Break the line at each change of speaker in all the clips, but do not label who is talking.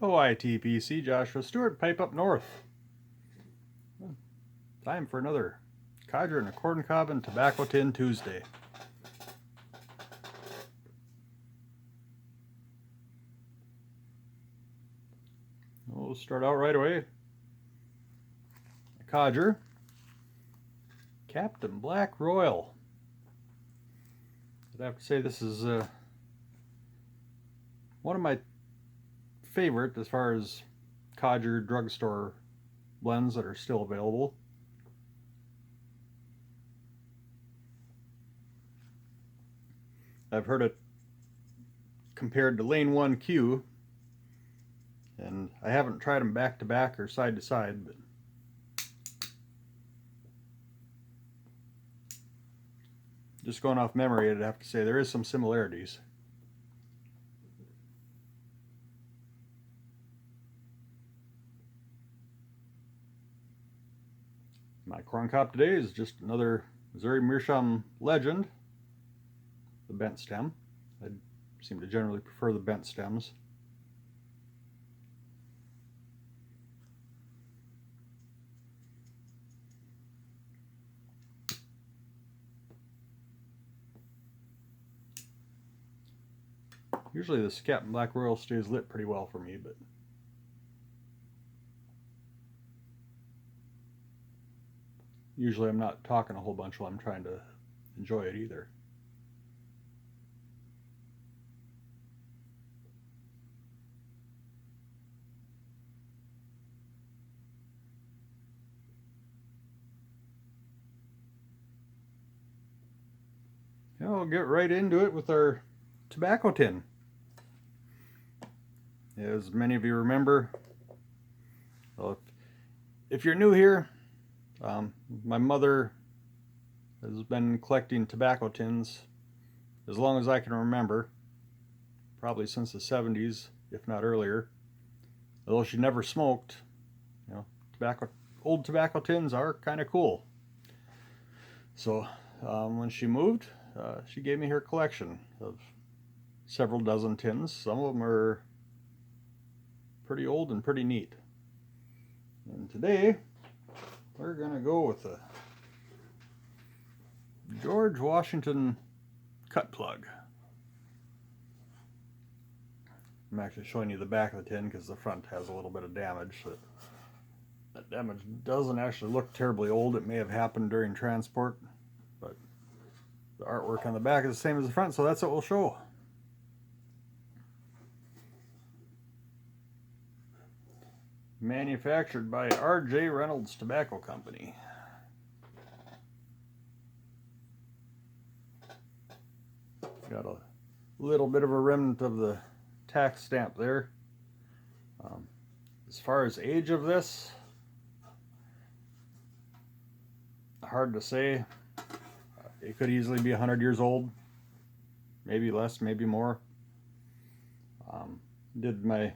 Oh, ITPC, Joshua Stewart, pipe up north. Time for another codger and a corn cob and tobacco tin Tuesday. We'll start out right away. A codger, Captain Black Royal. I'd have to say this is one of my favorite as far as codger drugstore blends that are still available. I've heard it compared to Lane 1Q, and I haven't tried them back to back or side to side, but just going off memory, I'd have to say there is some similarities. My corn cob today is just another Missouri Meerschaum Legend, the bent stem. I seem to generally prefer the bent stems. Usually this Captain Black Royal stays lit pretty well for me, but usually I'm not talking a whole bunch while I'm trying to enjoy it either. Now we'll get right into it with our tobacco tin. As many of you remember, well, if you're new here, my mother has been collecting tobacco tins as long as I can remember, probably since the 70s, if not earlier. Although she never smoked, old tobacco tins are kind of cool. So when she moved, she gave me her collection of several dozen tins. Some of them are pretty old and pretty neat. And today we're gonna go with a George Washington cut plug. I'm actually showing you the back of the tin because the front has a little bit of damage. That damage doesn't actually look terribly old. It may have happened during transport, but the artwork on the back is the same as the front, so that's what we'll show. Manufactured by R.J. Reynolds Tobacco Company. Got a little bit of a remnant of the tax stamp there. As far as age of this, hard to say. It could easily be 100 years old, maybe less, maybe more. Did my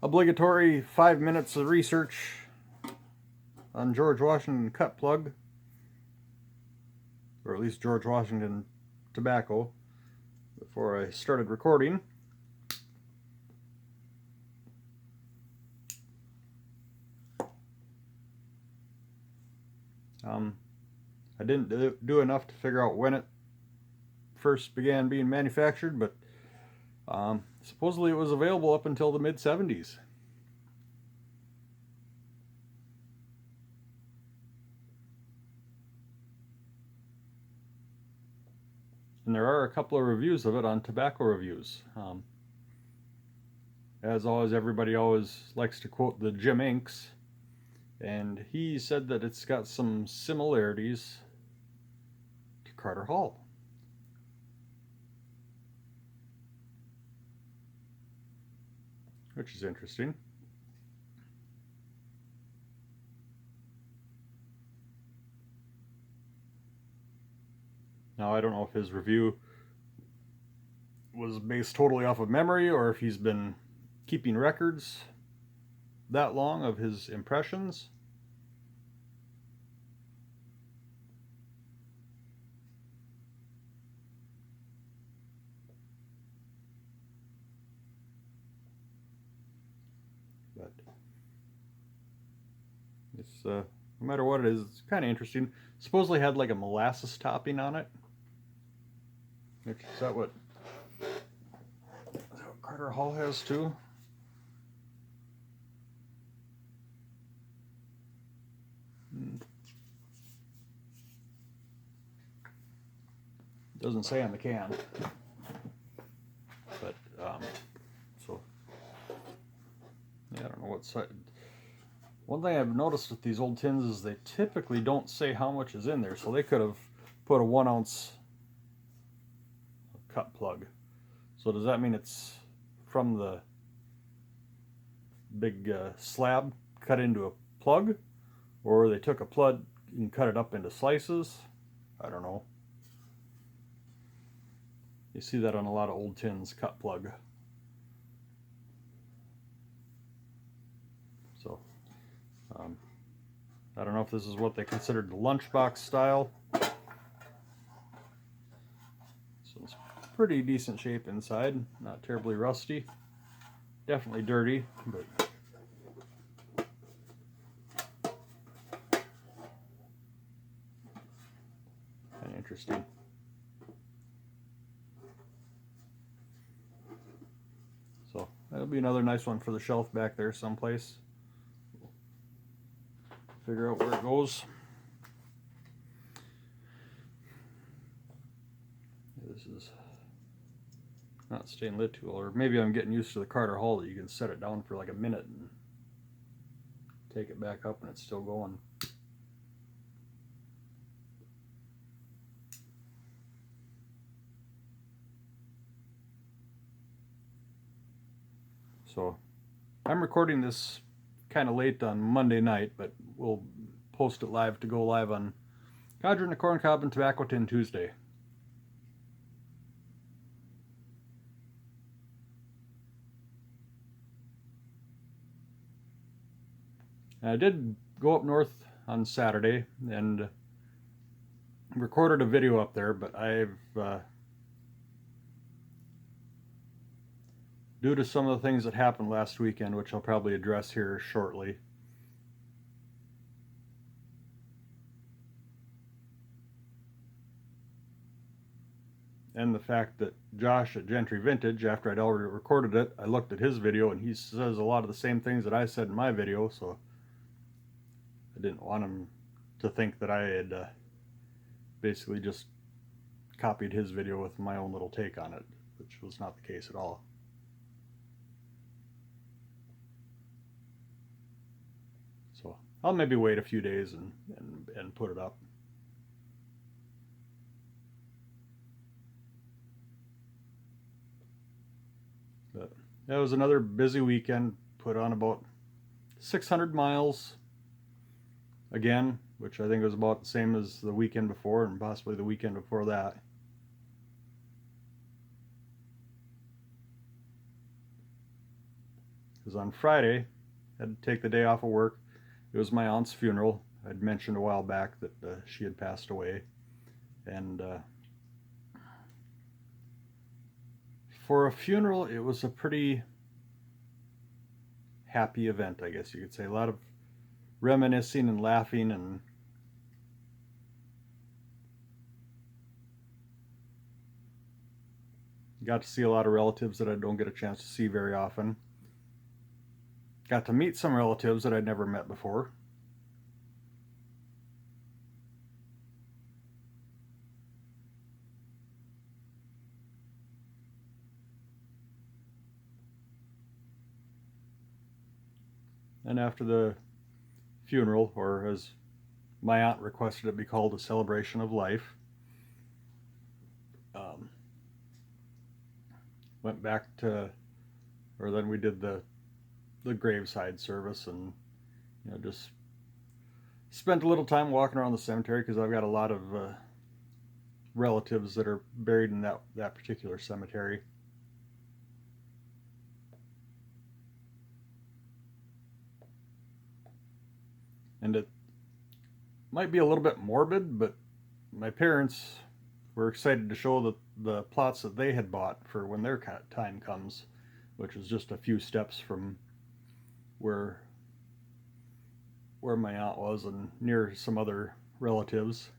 obligatory 5 minutes of research on George Washington cut plug, or at least George Washington tobacco, before I started recording. I didn't do enough to figure out when it first began being manufactured, but supposedly it was available up until the mid-70s. And there are a couple of reviews of it on Tobacco Reviews. As always, everybody always likes to quote the Jim Inks, and he said that it's got some similarities to Carter Hall. Which is interesting. Now, I don't know if his review was based totally off of memory or if he's been keeping records that long of his impressions. But it's no matter what it is, it's kind of interesting. Supposedly had like a molasses topping on it. Is that what Carter Hall has too? Doesn't say on the can. But so yeah, I don't know what side. One thing I've noticed with these old tins is they typically don't say how much is in there, so they could have put a 1 ounce cut plug. So does that mean it's from the big slab cut into a plug, or they took a plug and cut it up into slices? I don't know. You see that on a lot of old tins, cut plug. So I don't know if this is what they considered the lunchbox style. So it's pretty decent shape inside, not terribly rusty. Definitely dirty, but kind of interesting. So that'll be another nice one for the shelf back there someplace. Figure out where it goes. This is not staying lit too well, or maybe I'm getting used to the Carter Hall that you can set it down for like a minute and take it back up and it's still going. So I'm recording this kind of late on Monday night, but we'll post it live to go live on Codger the Corn Cob and Tobacco Tin Tuesday. I did go up north on Saturday and recorded a video up there, but I've due to some of the things that happened last weekend, which I'll probably address here shortly, and the fact that Josh at Gentry Vintage, after I'd already recorded it, I looked at his video and he says a lot of the same things that I said in my video, so I didn't want him to think that I had basically just copied his video with my own little take on it, which was not the case at all. So I'll maybe wait a few days and put it up. But that was another busy weekend. Put on about 600 miles again, which I think was about the same as the weekend before and possibly the weekend before that. Because on Friday, I had to take the day off of work. It was my aunt's funeral. I'd mentioned a while back that she had passed away. And for a funeral, it was a pretty happy event, I guess you could say. A lot of reminiscing and laughing, and got to see a lot of relatives that I don't get a chance to see very often. Got to meet some relatives that I'd never met before. And after the funeral, or as my aunt requested it be called, a celebration of life, went back to, or then we did the graveside service, and just spent a little time walking around the cemetery because I've got a lot of relatives that are buried in that particular cemetery. And it might be a little bit morbid, but my parents were excited to show the plots that they had bought for when their time comes, which is just a few steps from where my aunt was and near some other relatives.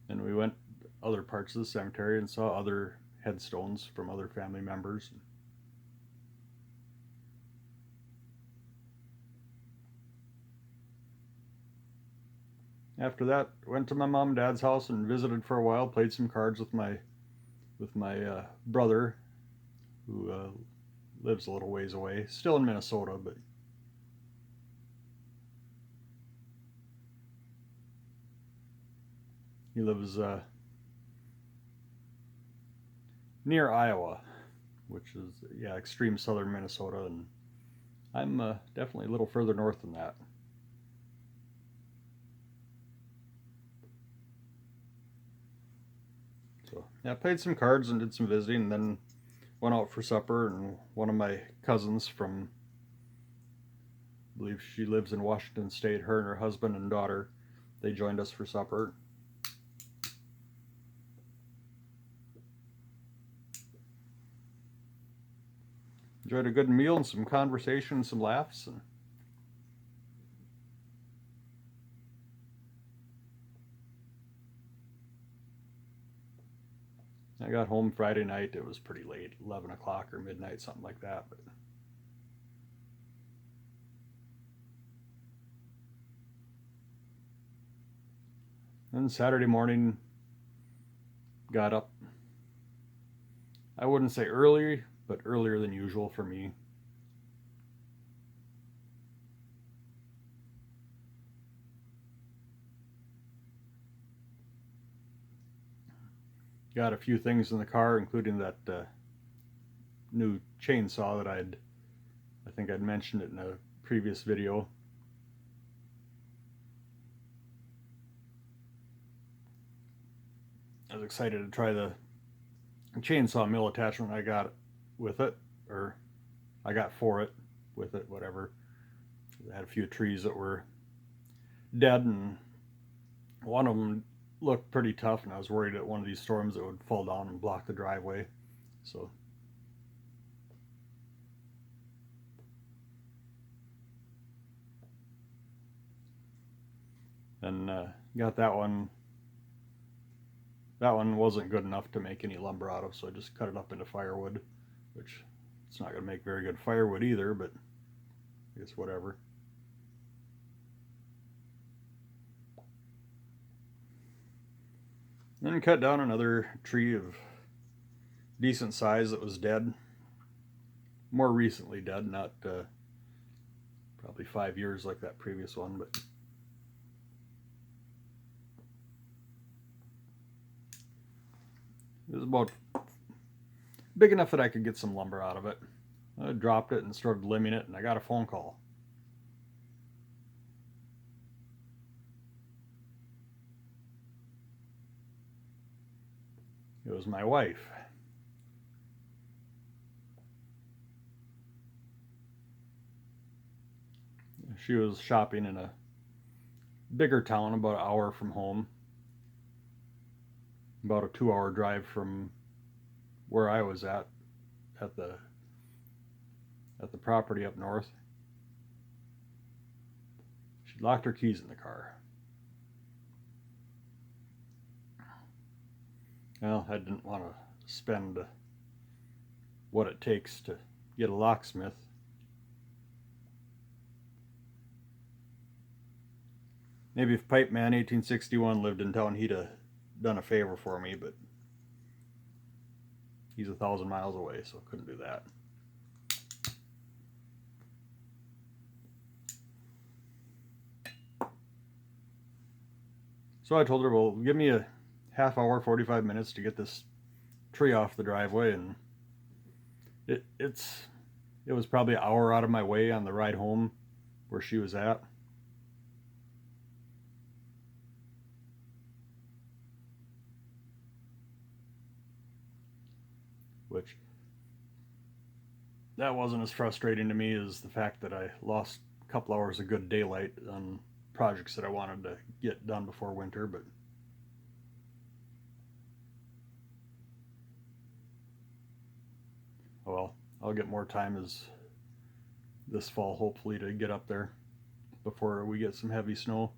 And we went other parts of the cemetery and saw other headstones from other family members. After that, went to my mom and dad's house and visited for a while. Played some cards with my brother, who lives a little ways away, still in Minnesota, but he lives near Iowa, which is extreme southern Minnesota, and I'm definitely a little further north than that. So yeah, played some cards and did some visiting, and then went out for supper. And one of my cousins from, I believe she lives in Washington State, her and her husband and daughter, they joined us for supper. Enjoyed a good meal and some conversation and some laughs. And I got home Friday night. It was pretty late, 11 o'clock or midnight, something like that. But then Saturday morning, got up. I wouldn't say early, but earlier than usual for me. Got a few things in the car, including that new chainsaw that I think I'd mentioned it in a previous video. I was excited to try the chainsaw mill attachment I got with it, or I got for it with it, whatever. I had a few trees that were dead, and one of them looked pretty tough, and I was worried that one of these storms it would fall down and block the driveway. So and got that one. That one wasn't good enough to make any lumber out of, so I just cut it up into firewood, which it's not going to make very good firewood either, but I guess whatever. Then cut down another tree of decent size that was dead. More recently dead, not probably 5 years like that previous one, but it was about big enough that I could get some lumber out of it. I dropped it and started limbing it, and I got a phone call. It was my wife. She was shopping in a bigger town about an hour from home, about a 2-hour drive from where I was at the property up north. She locked her keys in the car. Well, I didn't want to spend what it takes to get a locksmith. Maybe if Pipe Man 1861 lived in town, he'd have done a favor for me, but he's 1,000 miles away, so couldn't do that. So I told her, well, give me a half hour, 45 minutes to get this tree off the driveway, and it was probably an hour out of my way on the ride home where she was at. Which, that wasn't as frustrating to me as the fact that I lost a couple hours of good daylight on projects that I wanted to get done before winter. But well, I'll get more time as this fall, hopefully, to get up there before we get some heavy snow.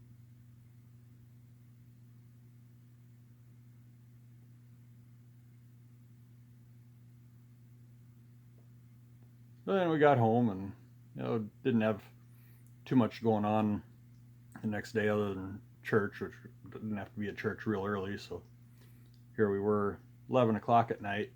But then we got home and didn't have too much going on the next day other than church, which didn't have to be at church real early. So here we were, 11 o'clock at night.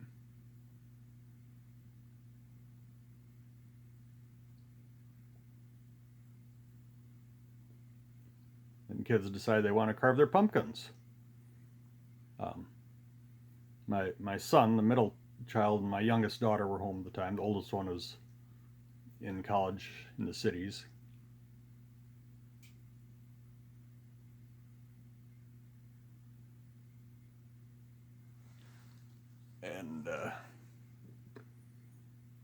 And kids decide they want to carve their pumpkins. My son, the middle child, and my youngest daughter were home at the time. The oldest one was in college in the cities. And,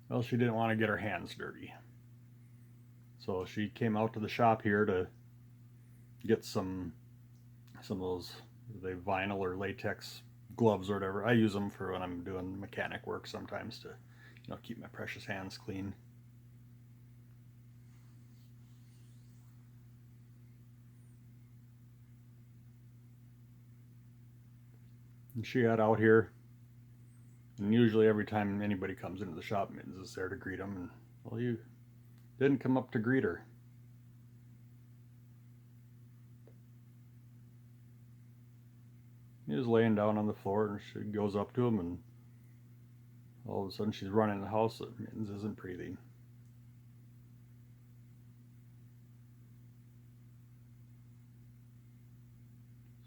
well, she didn't want to get her hands dirty. So she came out to the shop here to get some of those, the vinyl or latex gloves or whatever. I use them for when I'm doing mechanic work sometimes to, keep my precious hands clean. And she got out here, and usually every time anybody comes into the shop, Mittens is there to greet them. And, well, you didn't come up to greet her. He was laying down on the floor, and she goes up to him, and all of a sudden she's running the house, and Mittens isn't breathing.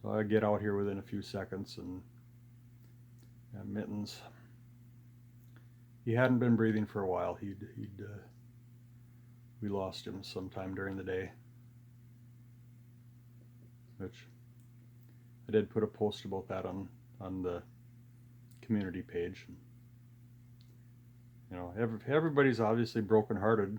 So I get out here within a few seconds, and Mittens, he hadn't been breathing for a while. We lost him sometime during the day, which I did put a post about that on the community page. Everybody's obviously brokenhearted.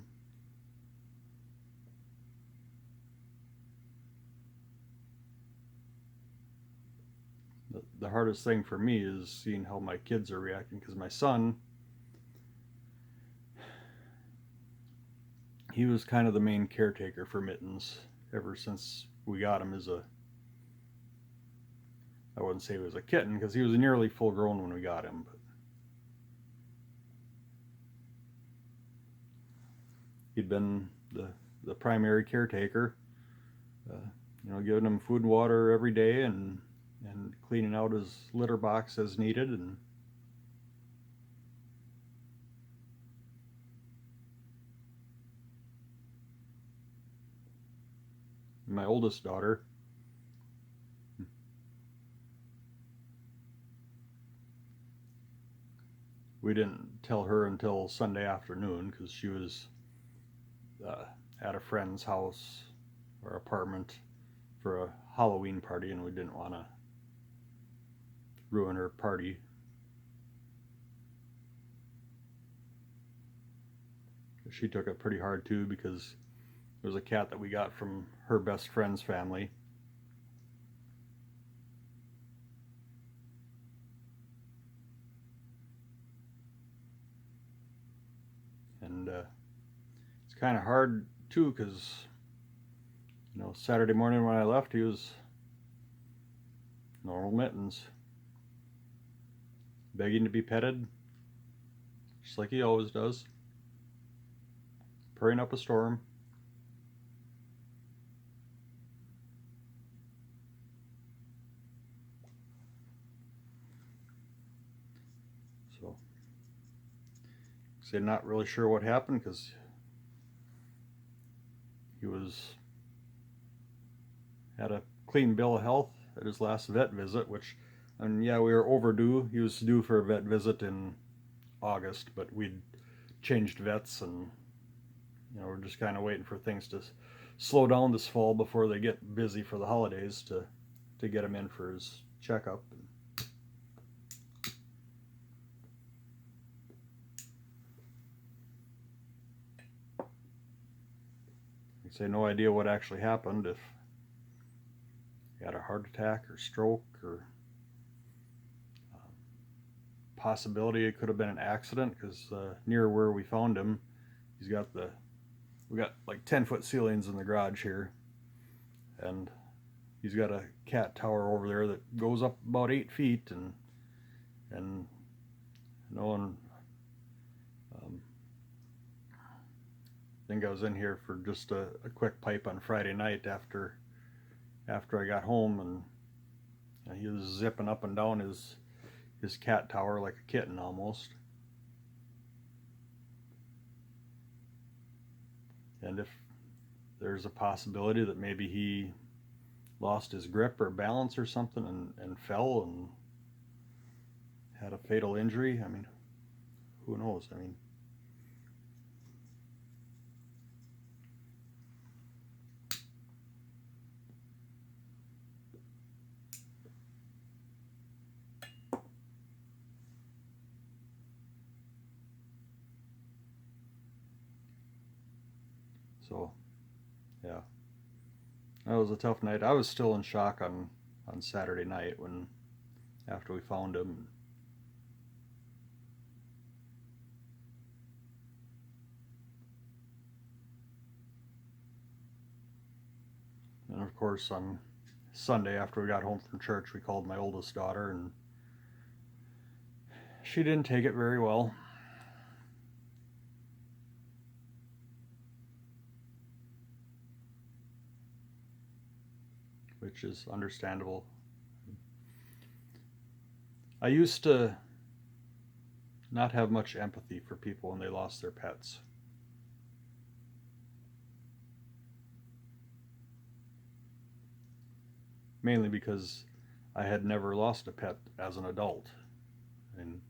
The hardest thing for me is seeing how my kids are reacting, because my son, he was kind of the main caretaker for Mittens ever since we got him as I wouldn't say he was a kitten, because he was nearly full grown when we got him, but he'd been the primary caretaker, giving him food and water every day, and cleaning out his litter box as needed. And my oldest daughter, we didn't tell her until Sunday afternoon, because she was at a friend's house or apartment for a Halloween party, and we didn't want to ruin her party. She took it pretty hard too, because it was a cat that we got from her best friend's family. And it's kind of hard too, because Saturday morning when I left, he was normal Mittens, begging to be petted, just like he always does, purring up a storm. So, so not really sure what happened, because he had a clean bill of health at his last vet visit, and yeah, we were overdue. He was due for a vet visit in August, but we'd changed vets, and we're just kind of waiting for things to slow down this fall before they get busy for the holidays to get him in for his checkup. I say no idea what actually happened, if he had a heart attack or stroke, or possibility it could have been an accident, because near where we found him, we got like 10-foot ceilings in the garage here, and he's got a cat tower over there that goes up about 8 feet, and no one. I think I was in here for just a quick pipe on Friday night after I got home, and he was zipping up and down his cat tower like a kitten almost. And if there's a possibility that maybe he lost his grip or balance or something and fell and had a fatal injury, I mean, who knows? I mean, so yeah, that was a tough night. I was still in shock on Saturday night after we found him. And of course, on Sunday after we got home from church, we called my oldest daughter, and she didn't take it very well. Which is understandable. I used to not have much empathy for people when they lost their pets. Mainly because I had never lost a pet as an adult. And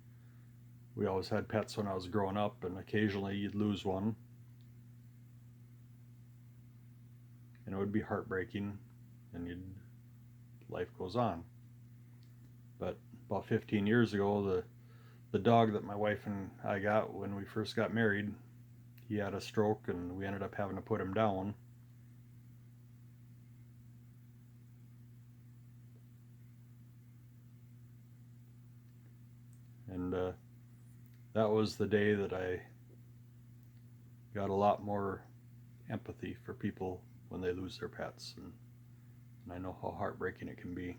we always had pets when I was growing up, and occasionally you'd lose one. And it would be heartbreaking, and life goes on. But about 15 years ago, the dog that my wife and I got when we first got married, he had a stroke, and we ended up having to put him down. And that was the day that I got a lot more empathy for people when they lose their pets, and I know how heartbreaking it can be.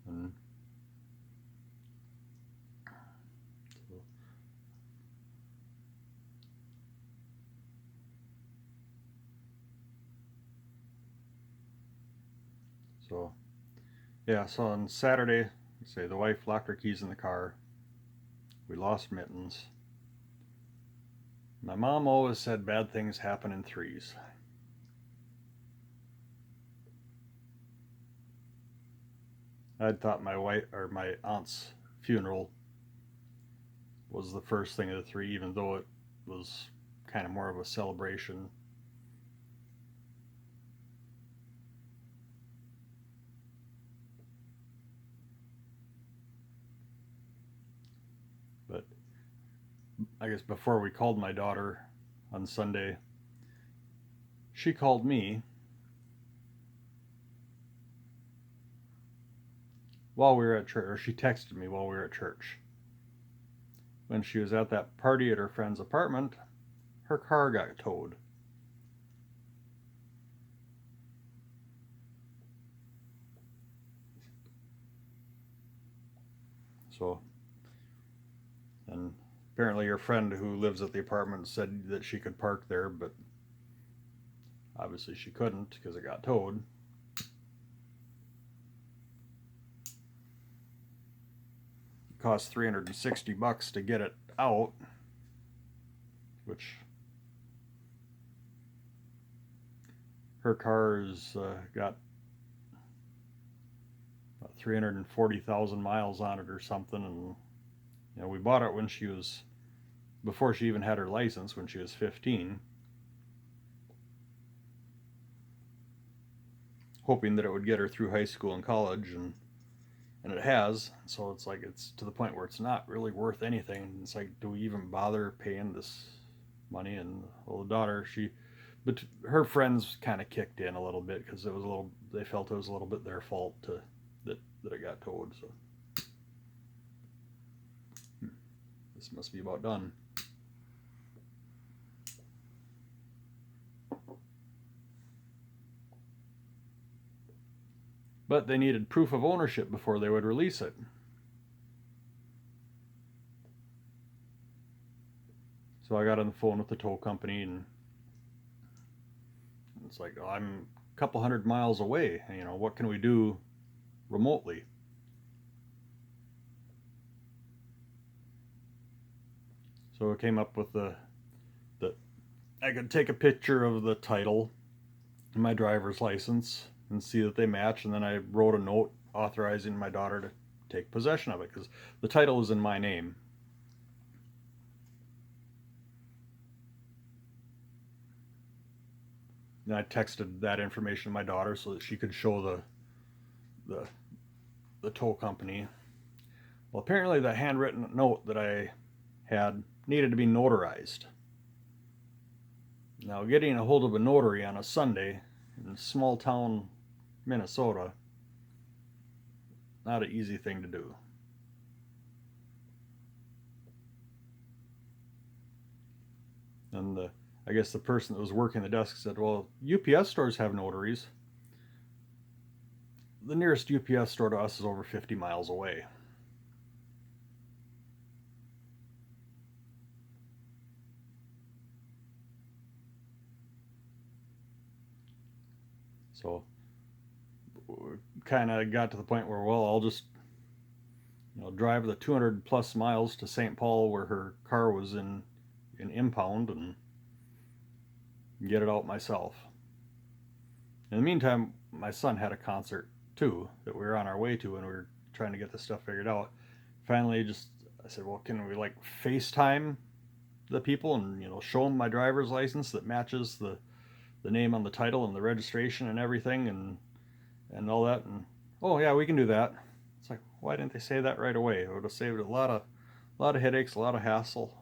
And so yeah, so on Saturday, say the wife locked her keys in the car. We lost Mittens. My mom always said bad things happen in threes. I'd thought my aunt's funeral was the first thing of the three, even though it was kind of more of a celebration. But I guess before we called my daughter on Sunday, she called me while we were at church, or she texted me while we were at church. When she was at that party at her friend's apartment, her car got towed. So, and apparently her friend who lives at the apartment said that she could park there, but obviously she couldn't because it got towed. It cost $360 to get it out, which her car's got about 340,000 miles on it or something, and we bought it when before she even had her license, when she was 15, hoping that it would get her through high school and college, and and it has. So it's like it's to the point where it's not really worth anything. It's like, do we even bother paying this money? And well, the daughter, but her friends kind of kicked in a little bit because it was a little. They felt it was a little bit their fault that it got towed. So this must be about done. But they needed proof of ownership before they would release it. So I got on the phone with the tow company, and it's like, oh, I'm a couple hundred miles away. What can we do remotely? So I came up with the I could take a picture of the title and my driver's license and see that they match, and then I wrote a note authorizing my daughter to take possession of it because the title is in my name. And I texted that information to my daughter so that she could show the the tow company. Well, apparently the handwritten note that I had needed to be notarized. Now, getting a hold of a notary on a Sunday in small town Minnesota, not an easy thing to do. And I guess the person that was working the desk said, well, UPS stores have notaries. The nearest UPS store to us is over 50 miles away. So kind of got to the point where, well, I'll just drive the 200 plus miles to St. Paul where her car was in impound and get it out myself. In the meantime, my son had a concert too that we were on our way to, and we were trying to get this stuff figured out. Finally, I said, well, can we like FaceTime the people and show them my driver's license that matches the name on the title and the registration and everything and all that? And oh yeah, we can do that. It's like, why didn't they say that right away? It would have saved a lot of headaches, a lot of hassle.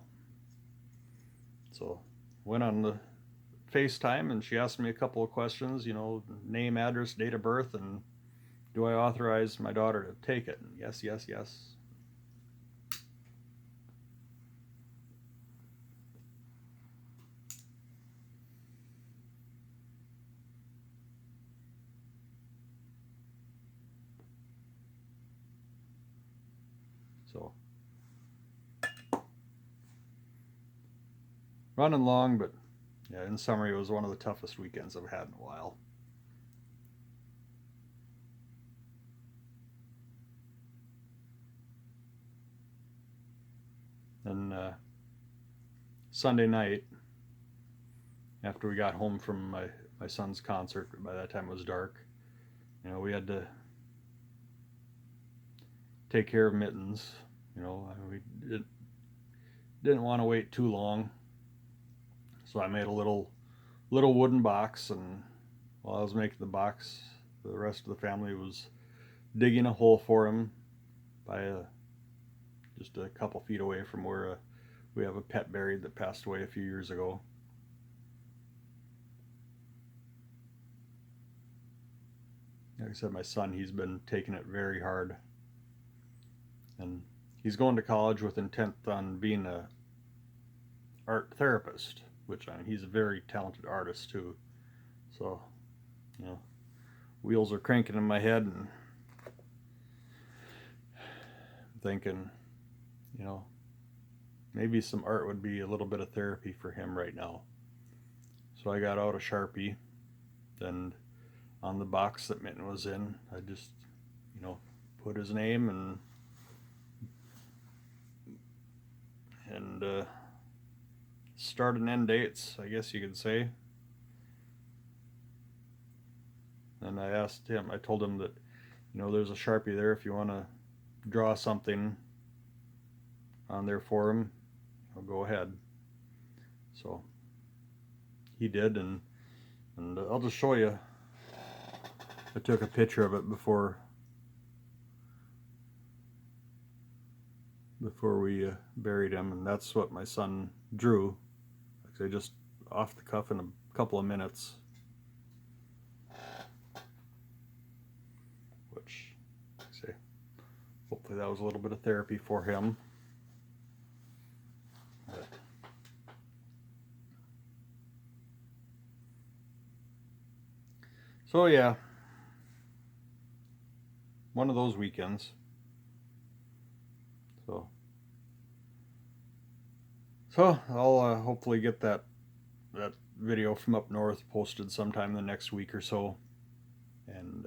So went on the FaceTime and she asked me a couple of questions, name, address, date of birth, and do I authorize my daughter to take it? And yes, yes, yes. So running long, but yeah, in summary, it was one of the toughest weekends I've had in a while. And Sunday night, after we got home from my son's concert, by that time it was dark, we had to take care of Mittens. We didn't want to wait too long. So I made a little wooden box, and while I was making the box, the rest of the family was digging a hole for him by just a couple feet away from where we have a pet buried that passed away a few years ago. Like I said, my son, he's been taking it very hard, and he's going to college with intent on being a art therapist, which he's a very talented artist too. So, you know, wheels are cranking in my head, and I'm thinking, you know, maybe some art would be a little bit of therapy for him right now. So I got out a Sharpie, and on the box that Mitten was in, I just, put his name and start and end dates, I guess you could say. And I told him that, there's a Sharpie there if you want to draw something on there for him, go ahead. So he did, and I'll just show you. I took a picture of it before before we buried him, and that's what my son drew. Like I just off the cuff in a couple of minutes, which, like I say, hopefully that was a little bit of therapy for him. But, so yeah, one of those weekends. So I'll hopefully get that video from up north posted sometime the next week or so, and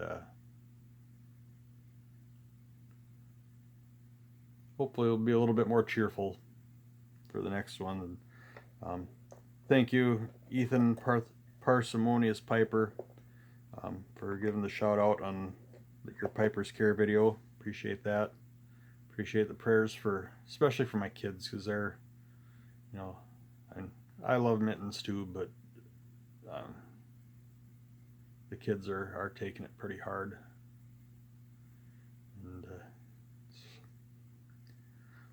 hopefully it'll be a little bit more cheerful for the next one. And thank you, Ethan Parsimonious Piper, for giving the shout out on your Piper's Care video. Appreciate that. Appreciate the prayers for, especially for my kids, because they're, you know, I love Mittens too, but the kids are taking it pretty hard, and it's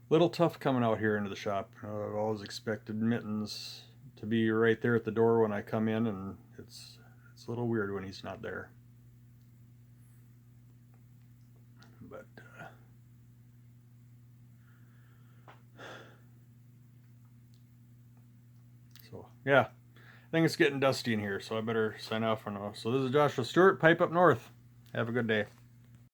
a little tough coming out here into the shop. I've always expected Mittens to be right there at the door when I come in, and it's a little weird when he's not there. But so yeah, I think it's getting dusty in here, so I better sign off for now. So this is Joshua Stewart, Pipe Up North. Have a good day.